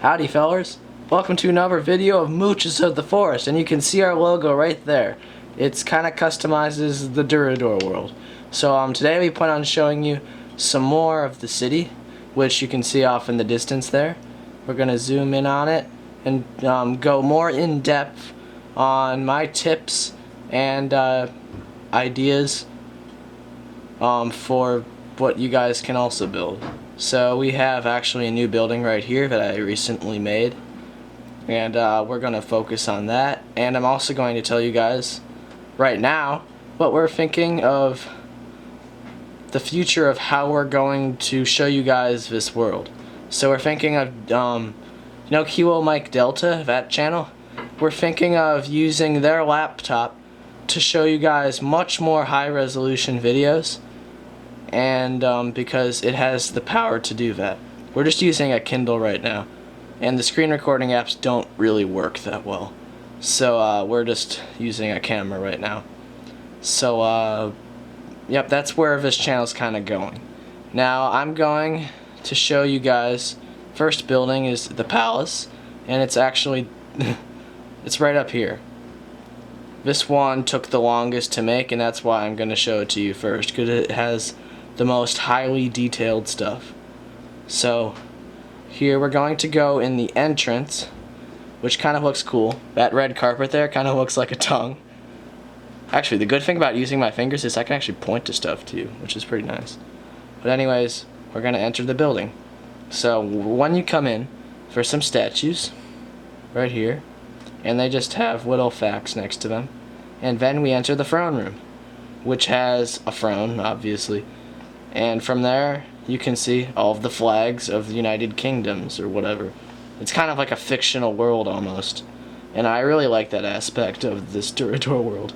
Howdy fellers, welcome to another video of Moochas of the Forest, and you can see our logo right there. It's kinda customizes the Duradore world. So today we plan on showing you some more of the city, which you can see off in the distance there. We're gonna zoom in on it and go more in depth on my tips and ideas for what you guys can also build. So we have actually a new building right here that I recently made, and we're going to focus on that. And I'm also going to tell you guys right now what we're thinking of the future of how we're going to show you guys this world. So we're thinking of, you know, Kilo Mike Delta, that channel? We're thinking of using their laptop to show you guys much more high resolution videos, and because it has the power to do that. We're just using a Kindle right now, and the screen recording apps don't really work that well, so we're just using a camera right now. So yep, that's where this channel's kind of going. Now I'm going to show you guys, first building is the palace, and it's actually it's right up here. This one took the longest to make, and that's why I'm going to show it to you first, because it has the most highly detailed stuff. So here we're going to go in the entrance, which kind of looks cool. That red carpet there kind of looks like a tongue. Actually, the good thing about using my fingers is I can actually point to stuff too, which is pretty nice. But anyways, we're going to enter the building. So when you come in, there's some statues right here, and they just have little facts next to them. And then we enter the throne room, which has a throne, obviously. And from there, you can see all of the flags of the United Kingdoms or whatever. It's kind of like a fictional world almost. And I really like that aspect of this Duradore world.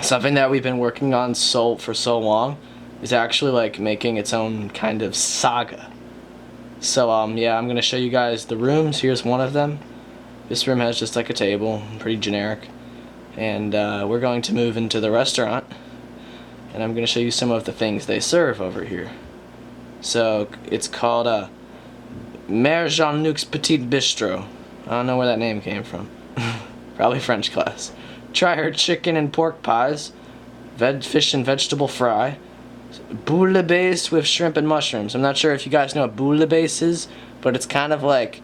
Something that we've been working on for so long is actually like making its own kind of saga. So yeah, I'm going to show you guys the rooms. Here's one of them. This room has just like a table, pretty generic. And we're going to move into the restaurant, and I'm going to show you some of the things they serve over here. So it's called Mère Jean-Luc's Petit Bistro. I don't know where that name came from. Probably French class. Try her chicken and pork pies, fish and vegetable fry, bouillabaisse with shrimp and mushrooms. I'm not sure if you guys know what bouillabaisse is, but it's kind of like,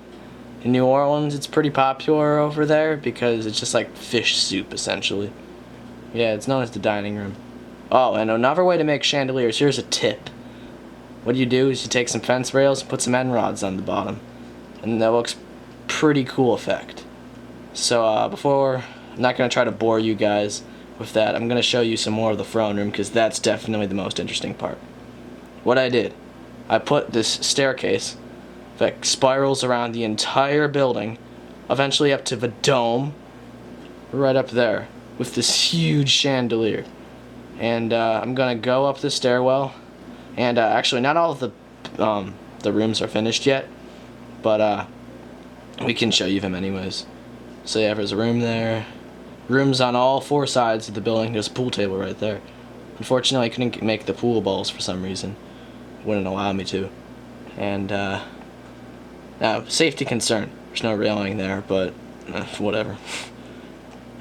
in New Orleans it's pretty popular over there because it's just like fish soup essentially. Yeah, it's known as the dining room. Oh, and another way to make chandeliers, here's a tip. What you do is you take some fence rails and put some end rods on the bottom, and that looks pretty cool effect. So I'm not going to try to bore you guys with that. I'm going to show you some more of the throne room because that's definitely the most interesting part. What I did, I put this staircase that spirals around the entire building, eventually up to the dome, right up there, with this huge chandelier. And I'm gonna go up the stairwell, and actually not all of the rooms are finished yet, but we can show you them anyways. So yeah, there's a room there, rooms on all four sides of the building. There's a pool table right there. Unfortunately I couldn't make the pool balls for some reason, wouldn't allow me to. And now, safety concern, there's no railing there, but whatever.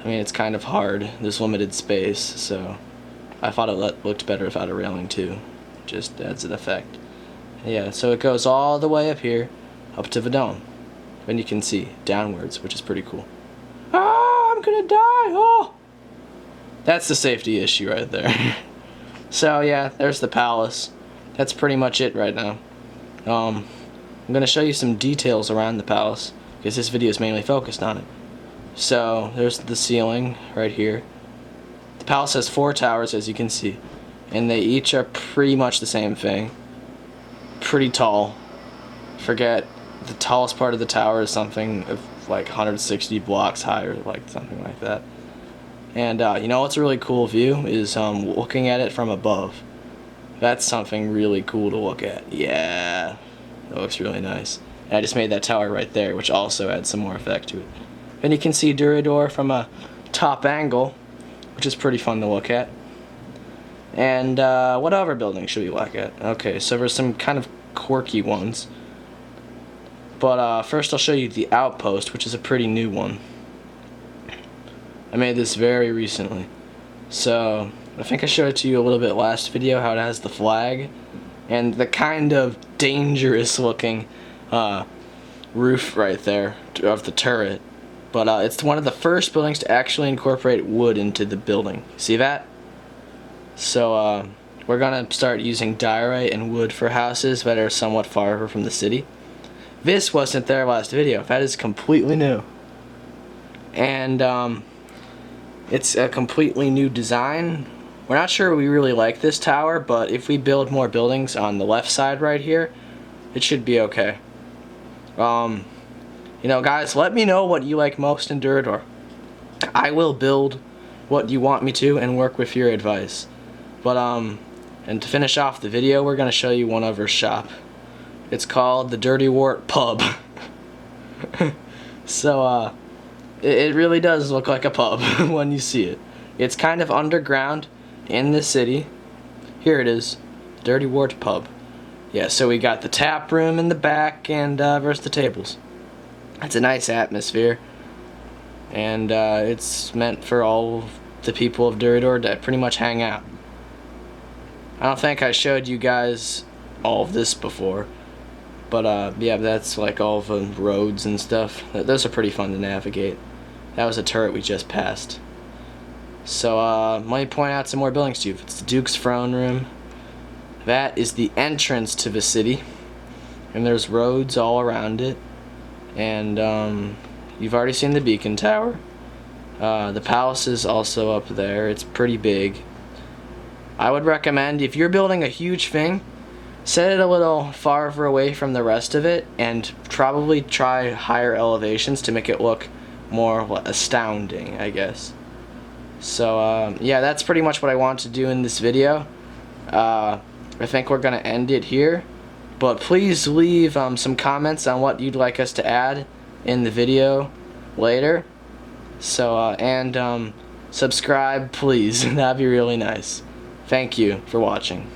I mean, it's kind of hard, there's limited space, so I thought it looked better without a railing too. Just adds an effect. Yeah, so it goes all the way up here, up to the dome. And you can see downwards, which is pretty cool. Ah, I'm gonna die! Oh! That's the safety issue right there. So yeah, there's the palace. That's pretty much it right now. I'm going to show you some details around the palace, because this video is mainly focused on it. So, there's the ceiling right here. The palace has 4 towers, as you can see, and they each are pretty much the same thing. Pretty tall. Forget, the tallest part of the tower is something of like 160 blocks high, or like something like that. And you know what's a really cool view is looking at it from above. That's something really cool to look at. Yeah. That looks really nice. And I just made that tower right there, which also adds some more effect to it. And you can see Duradore from a top angle, which is pretty fun to look at. And what other building should we look at? Okay, so there's some kind of quirky ones. But first I'll show you the outpost, which is a pretty new one. I made this very recently. So I think I showed it to you a little bit last video, how it has the flag and the kind of dangerous looking roof right there of the turret. But it's one of the first buildings to actually incorporate wood into the building. See that? So we're gonna start using diorite and wood for houses that are somewhat far from the city. This wasn't there last video. That is completely new. And it's a completely new design. We're not sure we really like this tower, but if we build more buildings on the left side right here, it should be okay. You know, guys, let me know what you like most in Duradore. I will build what you want me to and work with your advice. But and to finish off the video, we're gonna show you one other shop. It's called the Dirty Wart Pub. So it really does look like a pub when you see it. It's kind of underground in the city. Here it is, Dirty Wart Pub. Yeah, so we got the tap room in the back and there's the tables. It's a nice atmosphere, and it's meant for all the people of Duradore to pretty much hang out. I don't think I showed you guys all of this before, but yeah, that's like all the roads and stuff. Those are pretty fun to navigate. That was a turret we just passed. So let me point out some more buildings to you. It's the Duke's Throne Room. That is the entrance to the city, and there's roads all around it. And you've already seen the beacon tower. The palace is also up there. It's pretty big. I would recommend, if you're building a huge thing, set it a little farther away from the rest of it, and probably try higher elevations to make it look more astounding, I guess. So yeah, that's pretty much what I want to do in this video. I think we're gonna end it here, but please leave some comments on what you'd like us to add in the video later. So and subscribe, please. That'd be really nice. Thank you for watching.